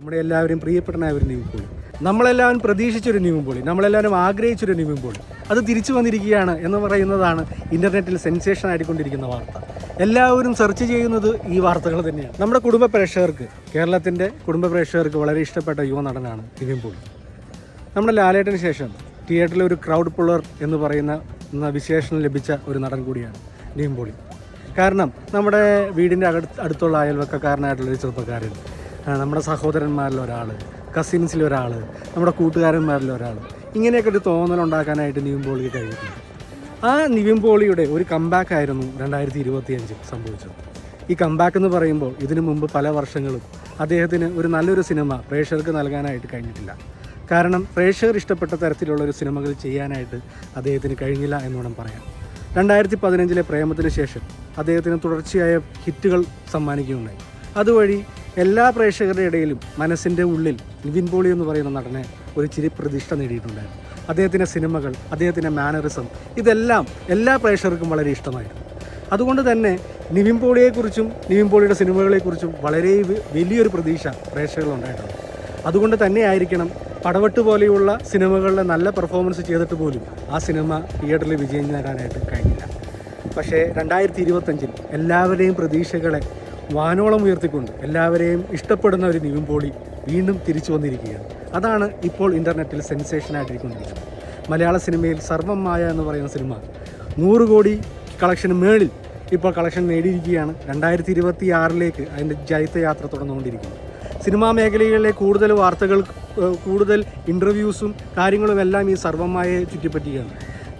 നമ്മുടെ എല്ലാവരും പ്രിയപ്പെട്ടനായ ഒരു നിവിൻ പോളി, നമ്മളെല്ലാവരും പ്രതീക്ഷിച്ചൊരു നിവിൻ പോളി, നമ്മളെല്ലാവരും ആഗ്രഹിച്ചൊരു നിവിൻ പോളി അത് തിരിച്ചു വന്നിരിക്കുകയാണ് എന്ന് പറയുന്നതാണ് ഇൻ്റർനെറ്റിൽ സെൻസേഷൻ ആയിക്കൊണ്ടിരിക്കുന്ന വാർത്ത. എല്ലാവരും സെർച്ച് ചെയ്യുന്നത് ഈ വാർത്തകൾ തന്നെയാണ്. നമ്മുടെ കുടുംബ പ്രേക്ഷകർക്ക്, കേരളത്തിൻ്റെ കുടുംബ പ്രേക്ഷകർക്ക് വളരെ ഇഷ്ടപ്പെട്ട യുവനടനാണ് നിവിൻ പോളി. നമ്മുടെ ലാലേട്ടന് ശേഷം തിയേറ്ററിലെ ഒരു ക്രൗഡ് പുള്ളർ എന്ന് പറയുന്ന വിശേഷണം ലഭിച്ച ഒരു നടൻ കൂടിയാണ് നിവിൻ പോളി. കാരണം നമ്മുടെ വീടിൻ്റെ അടുത്തുള്ള അയൽവക്കക്കാരനായിട്ടുള്ളൊരു ചെറുപ്പക്കാരൻ, നമ്മുടെ സഹോദരന്മാരിൽ ഒരാൾ, കസിൻസിലൊരാൾ, നമ്മുടെ കൂട്ടുകാരന്മാരിൽ ഒരാൾ, ഇങ്ങനെയൊക്കെ ഒരു തോന്നലുണ്ടാക്കാനായിട്ട് നിവിൻ പോളിക്ക് കഴിഞ്ഞിട്ടുണ്ട്. ആ നിവിൻ പോളിയുടെ ഒരു കംബാക്ക് ആയിരുന്നു 2025 സംഭവിച്ചത്. ഈ കംബാക്ക് എന്ന് പറയുമ്പോൾ ഇതിനു മുമ്പ് പല വർഷങ്ങളും അദ്ദേഹത്തിന് ഒരു നല്ലൊരു സിനിമ പ്രേക്ഷകർക്ക് നൽകാനായിട്ട് കഴിഞ്ഞിട്ടില്ല. കാരണം പ്രേക്ഷകർ ഇഷ്ടപ്പെട്ട തരത്തിലുള്ളൊരു സിനിമകൾ ചെയ്യാനായിട്ട് അദ്ദേഹത്തിന് കഴിഞ്ഞില്ല എന്ന് വേണം പറയാം. 2015 പ്രേമത്തിന് ശേഷം അദ്ദേഹത്തിന് തുടർച്ചയായ ഹിറ്റുകൾ സമ്മാനിക്കുകയുണ്ടായി. അതുവഴി എല്ലാ പ്രേക്ഷകരുടെ ഇടയിലും മനസ്സിൻ്റെ ഉള്ളിൽ നിവിൻ പോളി എന്ന് പറയുന്ന നടനെ ഒരു ചിരി പ്രതിഷ്ഠ നേടിയിട്ടുണ്ടായിരുന്നു. അദ്ദേഹത്തിൻ്റെ സിനിമകൾ, അദ്ദേഹത്തിൻ്റെ മാനറിസം, ഇതെല്ലാം എല്ലാ പ്രേക്ഷകർക്കും വളരെ ഇഷ്ടമായിരുന്നു. അതുകൊണ്ട് തന്നെ നിവിൻ പോളിയെക്കുറിച്ചും നിവിൻ പോളിയുടെ സിനിമകളെക്കുറിച്ചും വളരെ വലിയൊരു പ്രതീക്ഷ പ്രേക്ഷകരുണ്ടായിട്ടുണ്ട്. അതുകൊണ്ട് തന്നെയായിരിക്കണം പടവെട്ട് പോലെയുള്ള സിനിമകളിലെ നല്ല പെർഫോമൻസ് ചെയ്തിട്ട് പോലും ആ സിനിമ തിയേറ്ററിൽ വിജയം നേടാനായിട്ട് കഴിഞ്ഞില്ല. പക്ഷേ 2025 എല്ലാവരെയും പ്രതീക്ഷകളെ വാനോളം ഉയർത്തിക്കൊണ്ട് എല്ലാവരെയും ഇഷ്ടപ്പെടുന്ന ഒരു നിവിൻ പോളി വീണ്ടും തിരിച്ചു വന്നിരിക്കുകയാണ്. അതാണ് ഇപ്പോൾ ഇൻ്റർനെറ്റിൽ സെൻസേഷനായിട്ടിരിക്കൊണ്ടിരിക്കുന്നത്. മലയാള സിനിമയിൽ സർവ്വം മായ എന്ന് പറയുന്ന സിനിമ 100 കോടി കളക്ഷന് മേളിൽ ഇപ്പോൾ കളക്ഷൻ നേടിയിരിക്കുകയാണ്. 2026 അതിൻ്റെ ജൈത്രയാത്ര തുടർന്നുകൊണ്ടിരിക്കുന്നു. സിനിമാ മേഖലകളിലെ കൂടുതൽ വാർത്തകൾ, കൂടുതൽ ഇൻ്റർവ്യൂസും കാര്യങ്ങളും എല്ലാം ഈ സർവ്വമായെ ചുറ്റിപ്പറ്റിയാണ്.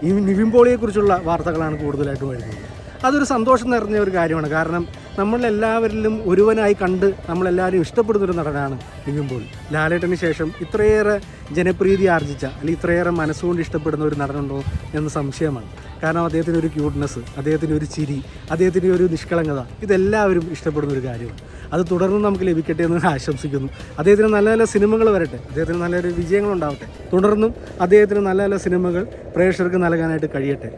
ഈ നിവിൻ പോളിയെക്കുറിച്ചുള്ള വാർത്തകളാണ് കൂടുതലായിട്ട് വരുന്നത്. അതൊരു സന്തോഷം നിറഞ്ഞ ഒരു കാര്യമാണ്. കാരണം നമ്മളെല്ലാവരിലും ഒരുവനായി കണ്ട് നമ്മളെല്ലാവരും ഇഷ്ടപ്പെടുന്നൊരു നടനാണ് നിവിൻ പോളി. ലാലേട്ടന് ശേഷം ഇത്രയേറെ ജനപ്രീതി ആർജിച്ച, അല്ലെങ്കിൽ ഇത്രയേറെ മനസ്സുകൊണ്ട് ഇഷ്ടപ്പെടുന്ന ഒരു നടനുണ്ടോ എന്ന് സംശയമാണ്. കാരണം അദ്ദേഹത്തിൻ്റെ ഒരു ക്യൂട്ട്നെസ്, അദ്ദേഹത്തിൻ്റെ ഒരു ചിരി, അദ്ദേഹത്തിൻ്റെ ഒരു നിഷ്കളങ്കത, ഇതെല്ലാവരും ഇഷ്ടപ്പെടുന്ന ഒരു കാര്യമാണ്. അത് തുടർന്ന് നമുക്ക് ലഭിക്കട്ടെ എന്ന് ആശംസിക്കുന്നു. അദ്ദേഹത്തിന് നല്ല നല്ല സിനിമകൾ വരട്ടെ, അദ്ദേഹത്തിന് നല്ലൊരു വിജയങ്ങളുണ്ടാവട്ടെ. തുടർന്നും അദ്ദേഹത്തിന് നല്ല നല്ല സിനിമകൾ പ്രേക്ഷകർക്ക് നൽകാനായിട്ട് കഴിയട്ടെ.